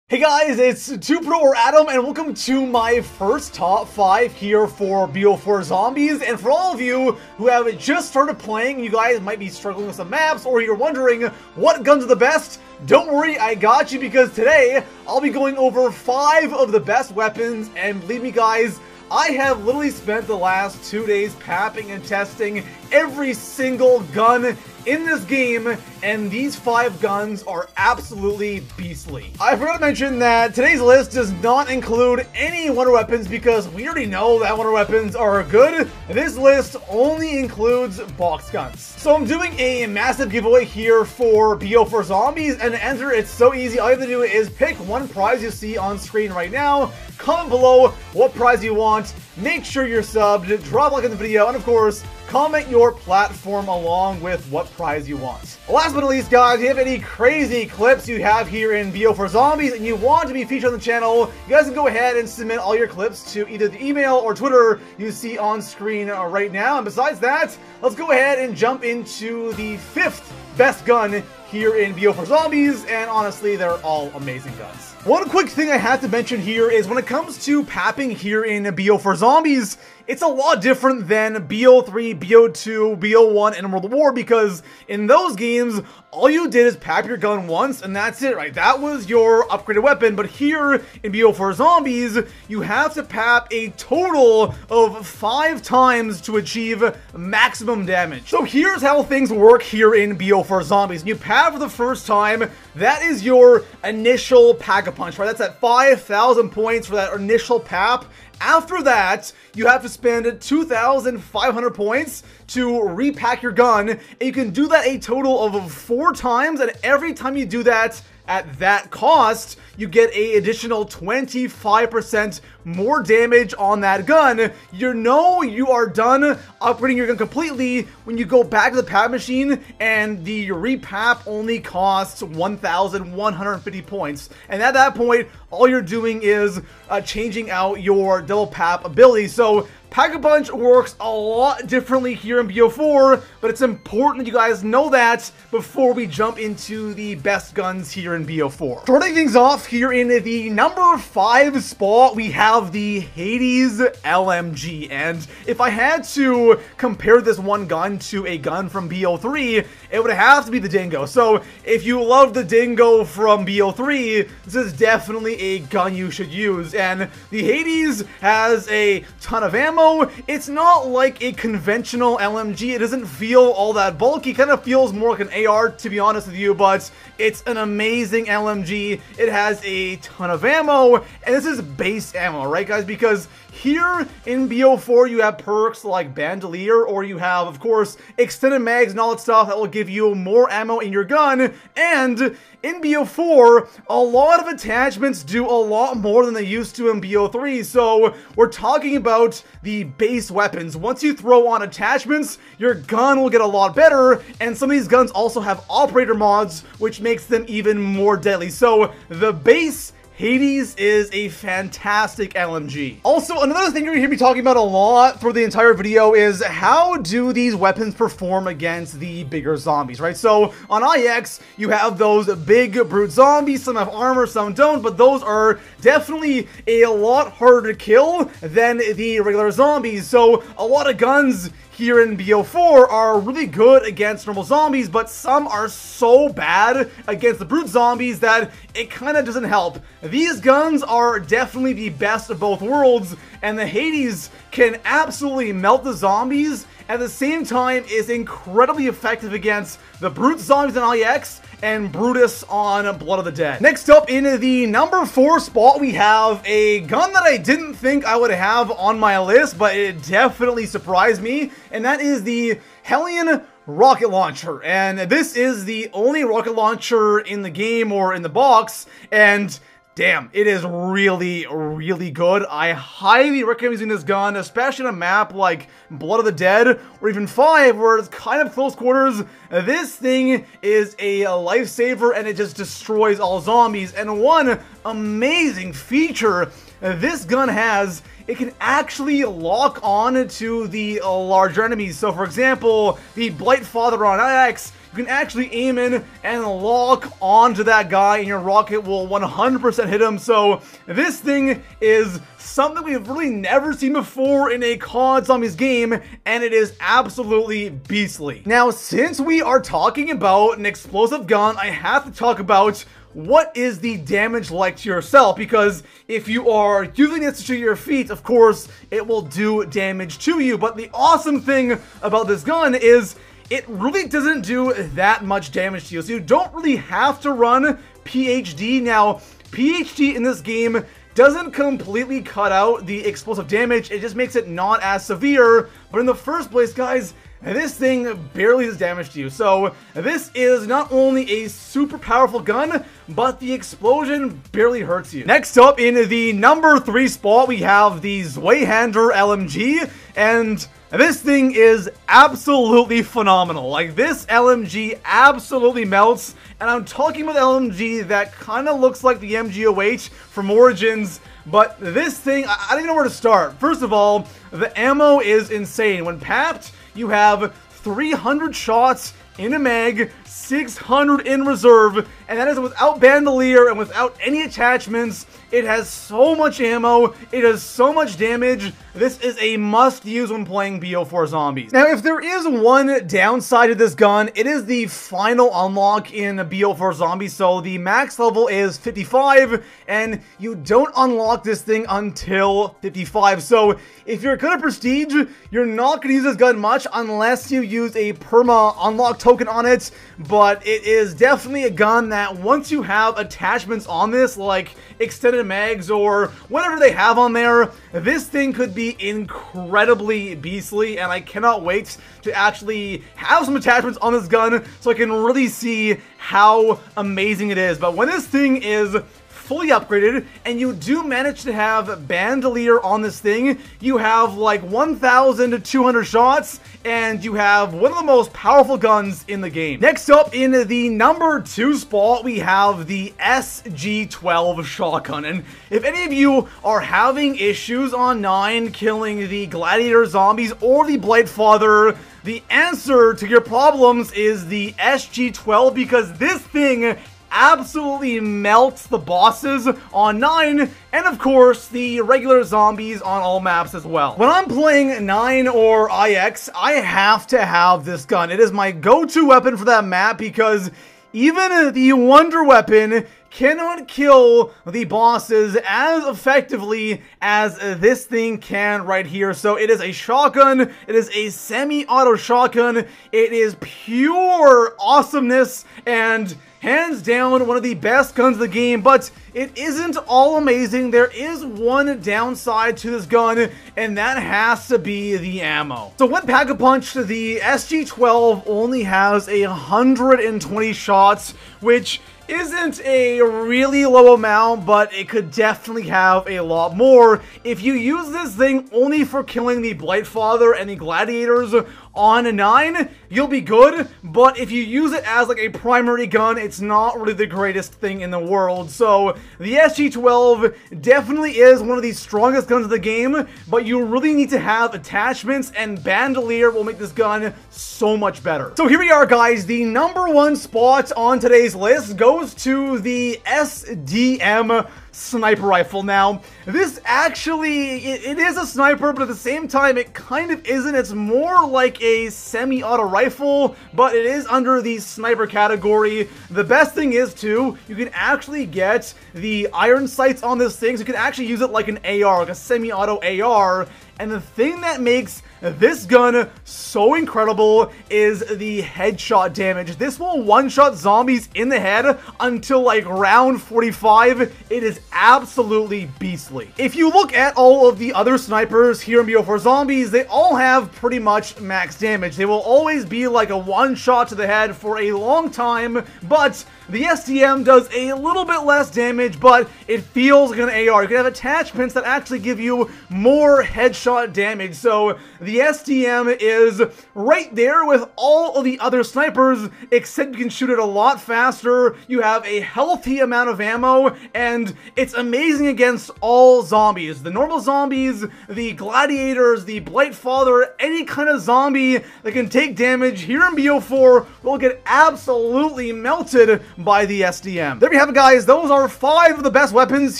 Hey guys, it's 2Pro or Adam, and welcome to my first top 5 here for BO4 Zombies. And for all of you who have just started playing, you guys might be struggling with some maps, or you're wondering what guns are the best, don't worry, I got you, because today I'll be going over 5 of the best weapons, and believe me guys, I have literally spent the last 2 days papping and testing every single gun in this game, and these 5 guns are absolutely beastly. I forgot to mention that today's list does not include any wonder weapons because we already know that wonder weapons are good. This list only includes box guns. So I'm doing a massive giveaway here for BO4 Zombies, and to enter it's so easy. All you have to do is pick one prize you see on screen right now, comment below what prize you want, make sure you're subbed, drop a like in the video, and of course, comment your platform along with what prize you want. Last but not least, guys, if you have any crazy clips you have here in BO4 Zombies and you want to be featured on the channel, you guys can go ahead and submit all your clips to either the email or Twitter you see on screen right now. And besides that, let's go ahead and jump into the 5th best gun here in BO4 Zombies, and honestly, they're all amazing guns. One quick thing I have to mention here is when it comes to papping here in BO4 Zombies, it's a lot different than BO3, BO2, BO1, and World War, because in those games, all you did is pap your gun once, and that's it, right? That was your upgraded weapon. But here in BO4 Zombies, you have to pap a total of 5 times to achieve maximum damage. So here's how things work here in BO4 Zombies. You pap for the first time, that is your initial pack-a-punch, right? That's at 5,000 points for that initial pap. After that, you have to spend 2,500 points to repack your gun, and you can do that a total of 4 times, and every time you do that at that cost, you get an additional 25% more damage on that gun. You know you are done upgrading your gun completely when you go back to the pap machine and the repap only costs 1,150 points. And at that point, all you're doing is changing out your double pap ability. So Pack-a-Punch works a lot differently here in BO4, but it's important that you guys know that before we jump into the best guns here in BO4. Starting things off here in the number 5 spot, we have the Hades LMG. And if I had to compare this one gun to a gun from BO3, it would have to be the Dingo. So if you love the Dingo from BO3, this is definitely a gun you should use. And the Hades has a ton of ammo. It's not like a conventional LMG. It doesn't feel all that bulky. It kind of feels more like an AR, to be honest with you, but it's an amazing LMG. It has a ton of ammo, and this is base ammo, right guys? Because here in BO4, you have perks like Bandolier, or you have, of course, extended mags and all that stuff that will give you more ammo in your gun. And in BO4, a lot of attachments do a lot more than they used to in BO3. So we're talking about the base weapons. Once you throw on attachments, your gun will get a lot better. And some of these guns also have operator mods, which makes them even more deadly. So the base Hades is a fantastic LMG. Also, another thing you're gonna hear me talking about a lot through the entire video is how do these weapons perform against the bigger zombies, right? So on IX, you have those big brute zombies. Some have armor, some don't, but those are definitely a lot harder to kill than the regular zombies. So a lot of guns here in BO4 are really good against normal zombies, but some are so bad against the brute zombies that it kind of doesn't help. These guns are definitely the best of both worlds, and the Hades can absolutely melt the zombies. At the same time, is incredibly effective against the brute zombies on IX and Brutus on Blood of the Dead. Next up, in the number 4 spot, we have a gun that I didn't think I would have on my list, but it definitely surprised me, and that is the Hellion rocket launcher. And this is the only rocket launcher in the game or in the box, and damn, it is really, really good. I highly recommend using this gun, especially on a map like Blood of the Dead, or even 5, where it's kind of close quarters. This thing is a lifesaver, and it just destroys all zombies. And one amazing feature this gun has, it can actually lock on to the larger enemies. So for example, the Blightfather on X, you can actually aim in and lock onto that guy and your rocket will 100% hit him. So this thing is something we've really never seen before in a COD Zombies game, and it is absolutely beastly. Now, since we are talking about an explosive gun, I have to talk about what is the damage like to yourself, because if you are using this to shoot your feet, of course, it will do damage to you. But the awesome thing about this gun is it really doesn't do that much damage to you. So you don't really have to run PhD. Now, PhD in this game doesn't completely cut out the explosive damage. It just makes it not as severe. But in the first place, guys, this thing barely does damage to you. So this is not only a super powerful gun, but the explosion barely hurts you. Next up, in the number 3 spot, we have the Zweihander LMG, and this thing is absolutely phenomenal. Like, this LMG absolutely melts, and I'm talking about LMG that kind of looks like the MGOH from Origins, but this thing, I don't even know where to start. First of all, the ammo is insane. When papped, you have 300 shots in a mag, 600 in reserve, and that is without bandolier and without any attachments. It has so much ammo, it does so much damage. This is a must-use when playing BO4 Zombies. Now, if there is one downside to this gun, it is the final unlock in BO4 Zombies. So the max level is 55, and you don't unlock this thing until 55. So if you're good at Prestige, you're not going to use this gun much unless you use a perma unlock token on it. But it is definitely a gun that once you have attachments on this, like extended mags or whatever they have on there, this thing could be incredibly beastly, and I cannot wait to actually have some attachments on this gun so I can really see how amazing it is. But when this thing is fully upgraded and you do manage to have bandolier on this thing, you have like 1,200 shots and you have one of the most powerful guns in the game. Next up, in the number 2 spot, we have the SG-12 shotgun. And if any of you are having issues on 9 killing the Gladiator zombies or the Blightfather, the answer to your problems is the SG-12, because this thing absolutely melts the bosses on 9, and of course the regular zombies on all maps as well. When I'm playing 9 or IX, I have to have this gun. It is my go-to weapon for that map, because even the Wonder Weapon cannot kill the bosses as effectively as this thing can right here. So it is a shotgun, it is a semi-auto shotgun, it is pure awesomeness, and hands down one of the best guns in the game. But it isn't all amazing. There is one downside to this gun, and that has to be the ammo. So when Pack-a-Punch, the SG-12 only has 120 shots, which isn't a really low amount, but it could definitely have a lot more. If you use this thing only for killing the Blightfather and the Gladiators on 9, you'll be good, but if you use it as like a primary gun, it's not really the greatest thing in the world. So the SG-12 definitely is one of the strongest guns in the game, but you really need to have attachments, and bandolier will make this gun so much better. So here we are, guys. The number 1 spot on today's list goes to the SDM sniper rifle. Now, this actually, it is a sniper, but at the same time, it kind of isn't. It's more like a semi-auto rifle, but it is under the sniper category. The best thing is, too, you can actually get the iron sights on this thing, so you can actually use it like an AR, like a semi-auto AR. And the thing that makes this gun so incredible is the headshot damage. This will one-shot zombies in the head until like round 45. It is absolutely beastly. If you look at all of the other snipers here in BO4 Zombies, they all have pretty much max damage. They will always be like a one-shot to the head for a long time, but the STM does a little bit less damage, but it feels like an AR. You can have attachments that actually give you more headshot damage. So the STM is right there with all of the other snipers, except you can shoot it a lot faster. You have a healthy amount of ammo, and it's amazing against all zombies. The normal zombies, the gladiators, the Blightfather, any kind of zombie that can take damage here in BO4 will get absolutely melted by the SDM. There we have it, guys. Those are 5 of the best weapons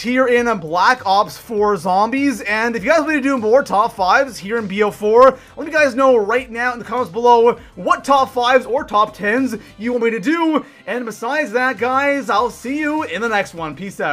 here in Black Ops 4 Zombies, and if you guys want to do more top 5s here in BO4, let me guys know right now in the comments below what top 5s or top 10s you want me to do, and besides that, guys, I'll see you in the next one. Peace out.